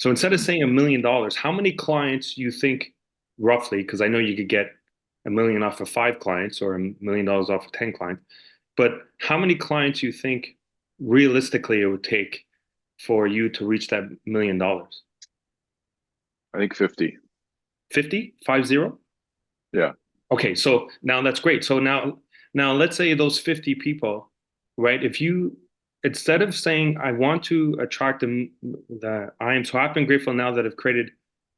So instead of saying $1 million, how many clients you think roughly, because I know you could get 1 million off of 5 clients or $1 million off of 10 clients, but how many clients you think realistically it would take for you to reach that $1 million? I think 50. 50? 50? Yeah. Okay, so now that's great. So now let's say those 50 people, right? If you instead of saying I want to attract the I am so happy and grateful now that I've created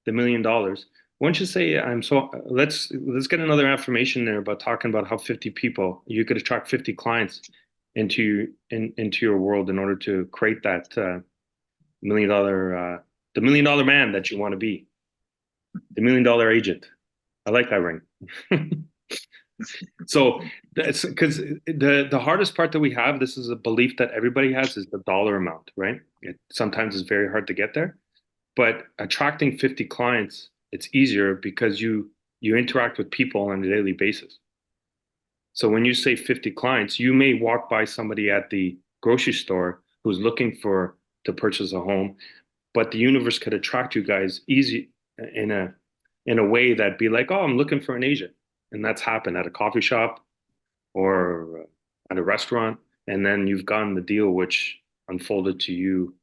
the $1 million, why don't you say I'm so let's get another affirmation there about talking about how 50 people you could attract 50 clients into your world in order to create that $1 million the $1 million man that you want to be, the $1 million agent. I like that ring. So that's because the hardest part that we have, this is a belief that everybody has, is the dollar amount, right? It sometimes is very hard to get there, but attracting 50 clients, it's easier because you interact with people on a daily basis. So when you say 50 clients, you may walk by somebody at the grocery store who's looking for to purchase a home, but the universe could attract you guys easy in a way that be like, oh, I'm looking for an agent. And that's happened at a coffee shop or at a restaurant. And then you've gotten the deal, which unfolded to you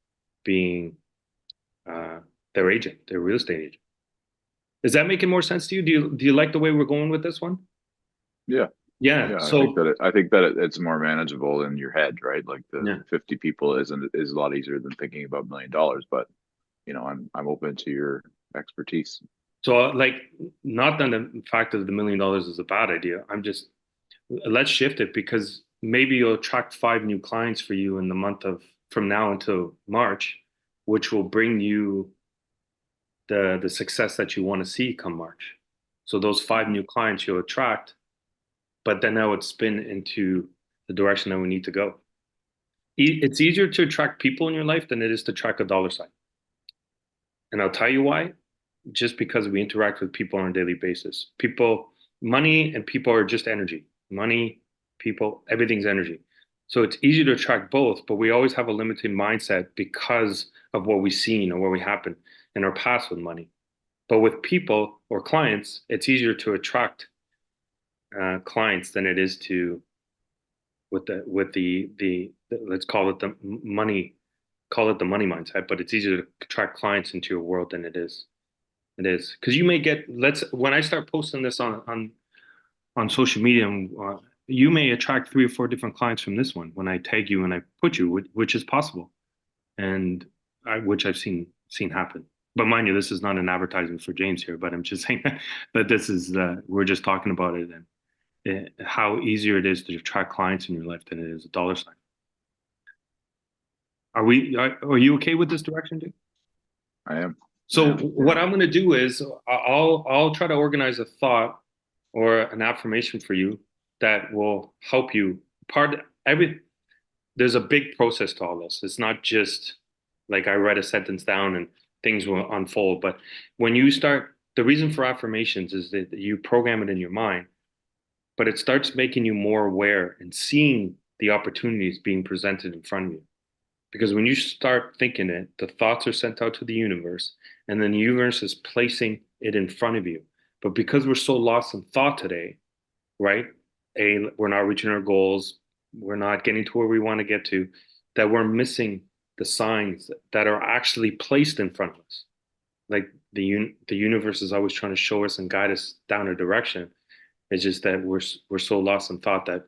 being uh, their agent, their real estate agent. Is that making more sense to you? Do you like the way we're going with this one? Yeah. Yeah. Yeah. So I think that it's more manageable in your head, right? Like the yeah. 50 people is a lot easier than thinking about $1 million, but I'm open to your expertise. So like not that the fact that the $1 million is a bad idea. I'm just let's shift it because maybe you'll attract 5 new clients for you in the month of from now until March, which will bring you the success that you want to see come March. So those 5 new clients you'll attract, but then that would spin into the direction that we need to go. It's easier to attract people in your life than it is to track a dollar sign. And I'll tell you why. Just because we interact with people on a daily basis. People, money and people are just energy. Money, people, everything's energy. So it's easy to attract both, but we always have a limited mindset because of what we've seen or what we happened in our past with money. But with people or clients, it's easier to attract clients than it is to with the let's call it the money, call it the money mindset. But it's easier to attract clients into your world than it is. It is because you may get let's when I start posting this on social media, you may attract 3 or 4 different clients from this one when I tag you and I put you, which is possible, and which I've seen happen. But mind you, this is not an advertisement for James here, but I'm just saying that this is we're just talking about it and how easier it is to attract clients in your life than it is a dollar sign. Are you okay with this direction, dude? I am. So what I'm going to do is I'll try to organize a thought or an affirmation for you that will help you. Part every There's a big process to all this. It's not just like I write a sentence down and things will unfold. But when you start, the reason for affirmations is that you program it in your mind, but it starts making you more aware and seeing the opportunities being presented in front of you. Because when you start thinking it, the thoughts are sent out to the universe, and then the universe is placing it in front of you. But because we're so lost in thought today, right? We're not reaching our goals, we're not getting to where we want to get to, that we're missing the signs that are actually placed in front of us. Like the universe is always trying to show us and guide us down a direction. It's just that we're so lost in thought that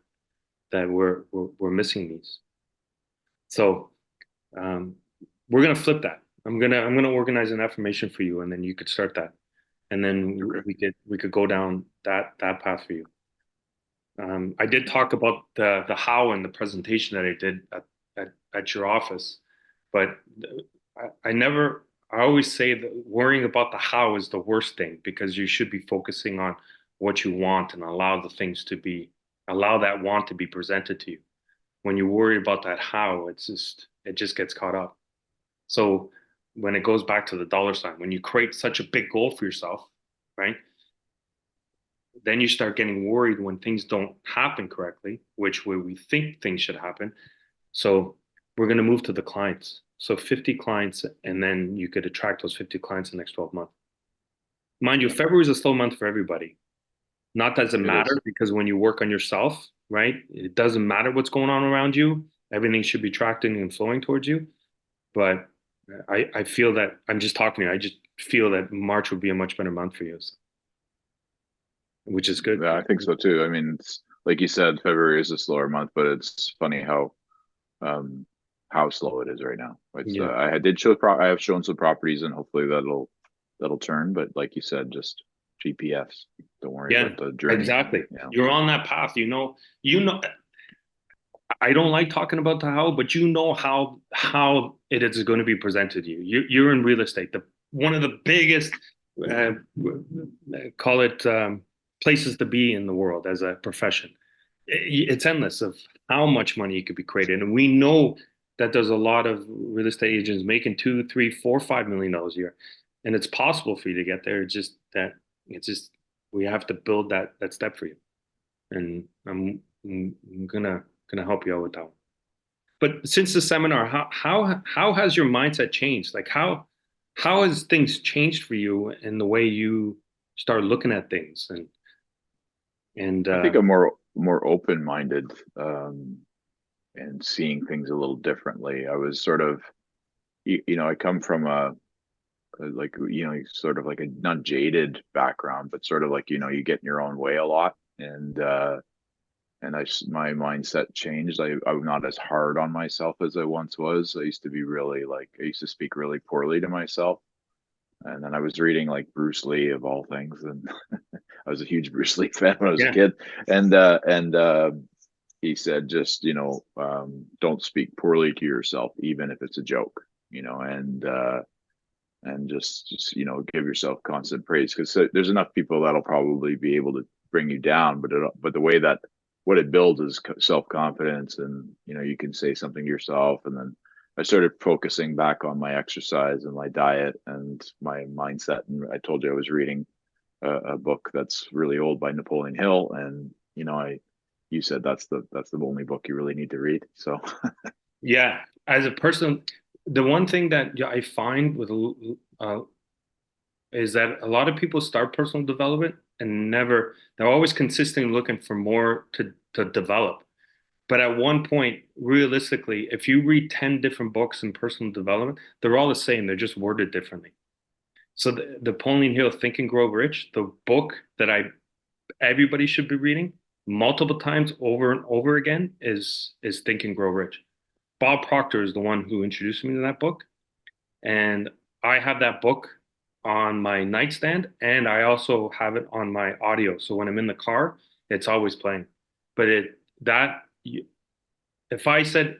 we're missing these. So um, we're gonna flip that. I'm gonna organize an affirmation for you, and then you could start that, and then Okay. we could go down that path for you. I did talk about the how in the presentation that I did at your office, but I never. I always say that worrying about the how is the worst thing because you should be focusing on what you want and allow that want to be presented to you. When you worry about that how, it just gets caught up. So when it goes back to the dollar sign, when you create such a big goal for yourself, right? Then you start getting worried when things don't happen correctly, which way we think things should happen. So we're going to move to the clients. So 50 clients, and then you could attract those 50 clients in the next 12 months. Mind you, Yeah, February is a slow month for everybody. Not does it it is. matter because when you work on yourself, right, it doesn't matter what's going on around you. Everything should be tracting and flowing towards you. But I feel that I'm just talking to you. I just feel that March would be a much better month for you, which is good. Yeah, I think so too. I mean, it's like you said, February is a slower month, but it's funny um how slow it is right now. It's Yeah. I have shown some properties, and hopefully that'll turn. But like you said, just GPS. Don't worry Yeah, about the journey. exactly. You know. You're on that path. I don't like talking about the how, but you know how it is going to be presented to you. You're in real estate, the one of the biggest uh, call it places to be in the world as a profession. It's endless of how much money you could be created, and we know that there's a lot of real estate agents making two, three, four, $5 million a year, and it's possible for you to get there. It's just we have to build that step for you, and I'm gonna help you out with that one. But since the seminar, how has your mindset changed? Like how has things changed for you in the way you start looking at things and I think I'm more open minded, and seeing things a little differently. I was sort of I come from like sort of like a not jaded background, but sort of like you get in your own way a lot, and my mindset changed. I'm not as hard on myself as I once was. I used to be really like I used to speak really poorly to myself, and then I was reading like Bruce Lee of all things, and I was a huge Bruce Lee fan when I was a yeah, kid, and he said just don't speak poorly to yourself even if it's a joke, and just give yourself constant praise, because there's enough people that'll probably be able to bring you down, but the way that what it builds is self-confidence, and you can say something to yourself. And then I started focusing back on my exercise and my diet and my mindset, and I told you I was reading a book that's really old by Napoleon Hill, and I you said that's the only book you really need to read. So yeah. As a person, the one thing that I find with uh, is that a lot of people start personal development and they're always consistently looking for more to develop. But at one point, realistically, if you read 10 different books in personal development, they're all the same. They're just worded differently. So the Napoleon Hill Think and Grow Rich, the book that everybody should be reading multiple times over and over again is Think and Grow Rich. Bob Proctor is the one who introduced me to that book. And I have that book on my nightstand, and I also have it on my audio. So when I'm in the car, it's always playing. But if I said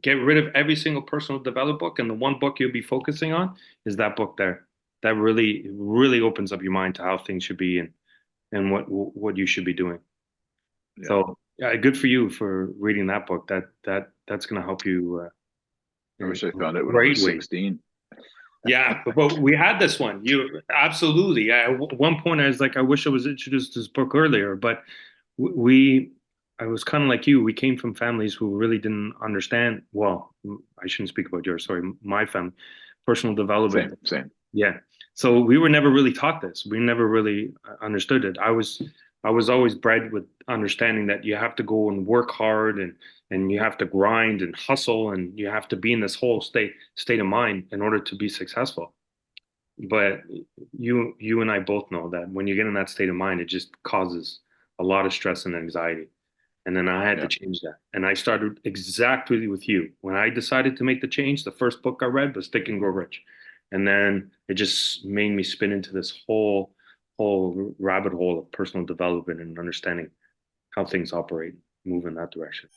get rid of every single personal development book, and the one book you'll be focusing on is that book there. That really opens up your mind to how things should be and what you should be doing. yeah, So yeah, good for you for reading that book. That's going to help you I in wish I found it when I great was ways. 16. Yeah, but we had this one. You absolutely. At one point, I was like, I wish I was introduced to this book earlier. But we, I was kind of like you. We came from families who really didn't understand. Well, I shouldn't speak about yours. Sorry, my family, personal development. Same. Yeah. So we were never really taught this. We never really understood it. I was always bred with understanding that you have to go and work hard and you have to grind and hustle and you have to be in this whole state of mind in order to be successful. But you and I both know that when you get in that state of mind, it just causes a lot of stress and anxiety. And then I had to Yeah, change that. And I started exactly with you. When I decided to make the change, the first book I read was Think and Grow Rich. And then it just made me spin into this whole rabbit hole of personal development and understanding how things operate, move in that direction.